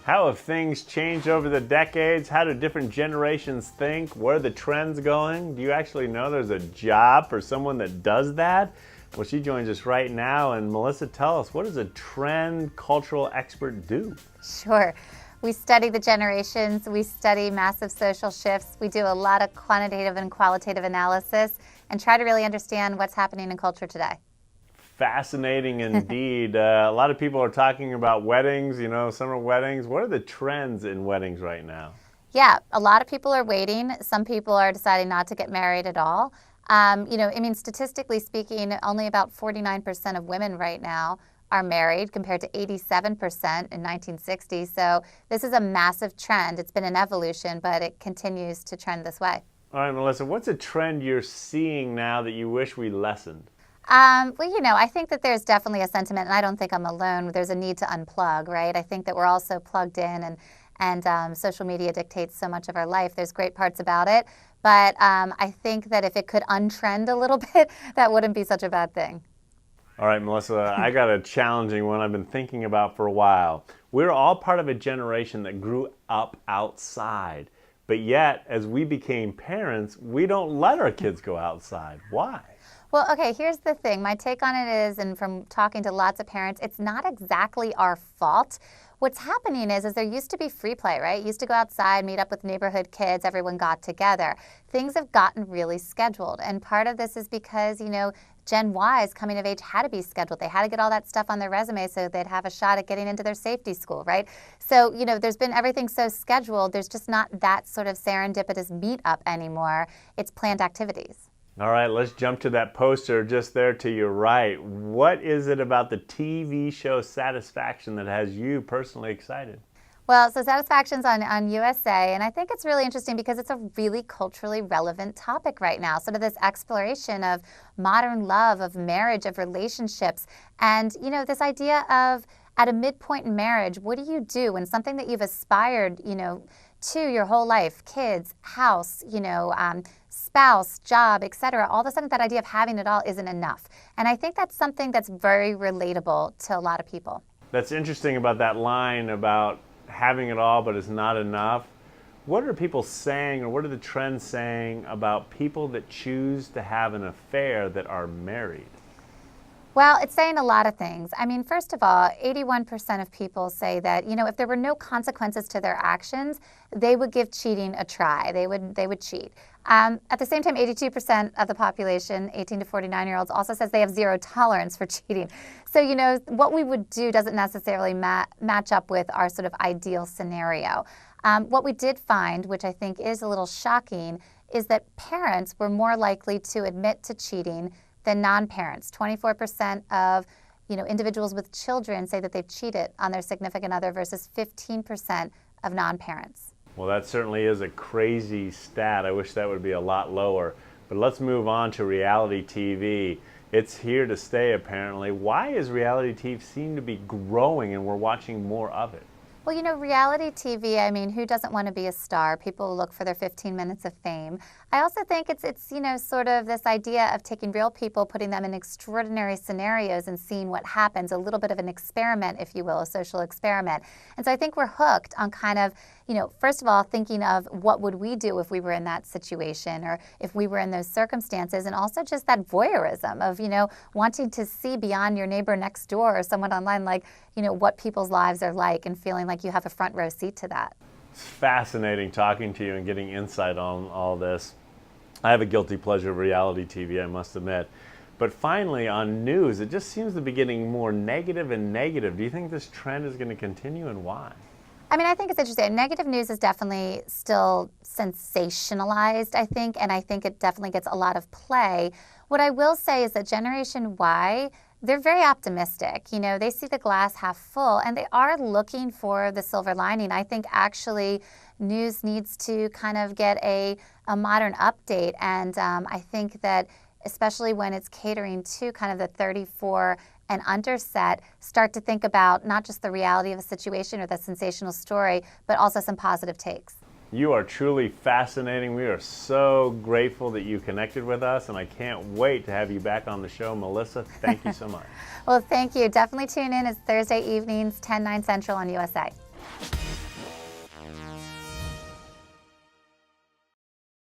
How have things changed over the decades? How do different generations think? Where are the trends going? Do you actually know there's a job for someone that does that? Well, she joins us right now. And Melissa, tell us, what does a trend cultural expert do? Sure. We study the generations. We study massive social shifts. We do a lot of quantitative and qualitative analysis and try to really understand what's happening in culture today. Fascinating indeed. A lot of people are talking about weddings, summer weddings. What are the trends in weddings right now? Yeah, a lot of people are waiting. Some people are deciding not to get married at all. Statistically speaking, only about 49% of women right now are married compared to 87% in 1960. So this is a massive trend. It's been an evolution, but it continues to trend this way. All right, Melissa, what's a trend you're seeing now that you wish we lessened? I think that there's definitely a sentiment, and I don't think I'm alone. There's a need to unplug, right? I think that we're also plugged in, and social media dictates so much of our life. There's great parts about it, but I think that if it could untrend a little bit, that wouldn't be such a bad thing. All right, Melissa, I got a challenging one I've been thinking about for a while. We're all part of a generation that grew up outside, but yet, as we became parents, we don't let our kids go outside. Why? Well, okay, here's the thing. My take on it is, and from talking to lots of parents, it's not exactly our fault. What's happening is there used to be free play, right? You used to go outside, meet up with neighborhood kids, everyone got together. Things have gotten really scheduled, and part of this is because, Gen Y's coming of age had to be scheduled. They had to get all that stuff on their resume so they'd have a shot at getting into their safety school, right? So, there's been everything so scheduled, there's just not that sort of serendipitous meetup anymore. It's planned activities. All right, let's jump to that poster just there to your right. What is it about the TV show Satisfaction that has you personally excited? Well, so Satisfaction's on USA, and I think it's really interesting because it's a really culturally relevant topic right now. Sort of this exploration of modern love, of marriage, of relationships, and, this idea of at a midpoint in marriage, what do you do when something that you've aspired, to your whole life, kids, house, spouse, job, etc., all of a sudden that idea of having it all isn't enough. And I think that's something that's very relatable to a lot of people. That's interesting about that line about having it all but it's not enough. What are people saying, or what are the trends saying about people that choose to have an affair that are married? Well, it's saying a lot of things. I mean, first of all, 81% of people say that, if there were no consequences to their actions, they would give cheating a try. They would cheat. At the same time, 82% of the population, 18 to 49-year-olds, also says they have zero tolerance for cheating. So, what we would do doesn't necessarily match up with our sort of ideal scenario. What we did find, which I think is a little shocking, is that parents were more likely to admit to cheating than non-parents. 24% of individuals with children say that they've cheated on their significant other versus 15% of non-parents. Well, that certainly is a crazy stat. I wish that would be a lot lower. But let's move on to reality TV. It's here to stay, apparently. Why is reality TV seem to be growing and we're watching more of it? Well, reality TV, who doesn't want to be a star? People look for their 15 minutes of fame. I also think it's sort of this idea of taking real people, putting them in extraordinary scenarios and seeing what happens, a little bit of an experiment, if you will, a social experiment. And so I think we're hooked on kind of, first of all, thinking of what would we do if we were in that situation or if we were in those circumstances, and also just that voyeurism of, wanting to see beyond your neighbor next door or someone online, like, what people's lives are like and feeling like you have a front row seat to that. It's fascinating talking to you and getting insight on all this. I have a guilty pleasure of reality TV, I must admit. But finally, on news, it just seems to be getting more negative and negative. Do you think this trend is going to continue, and why? I think it's interesting. Negative news is definitely still sensationalized, I think, and I think it definitely gets a lot of play. What I will say is that Generation Y, they're very optimistic. They see the glass half full, and they are looking for the silver lining. I think actually news needs to kind of get a modern update, and I think that especially when it's catering to kind of the 34 and under set, start to think about not just the reality of a situation or the sensational story, but also some positive takes. You are truly fascinating. We are so grateful that you connected with us, and I can't wait to have you back on the show. Melissa, thank you so much. Well, thank you. Definitely tune in. It's Thursday evenings, 10, 9 Central on USA.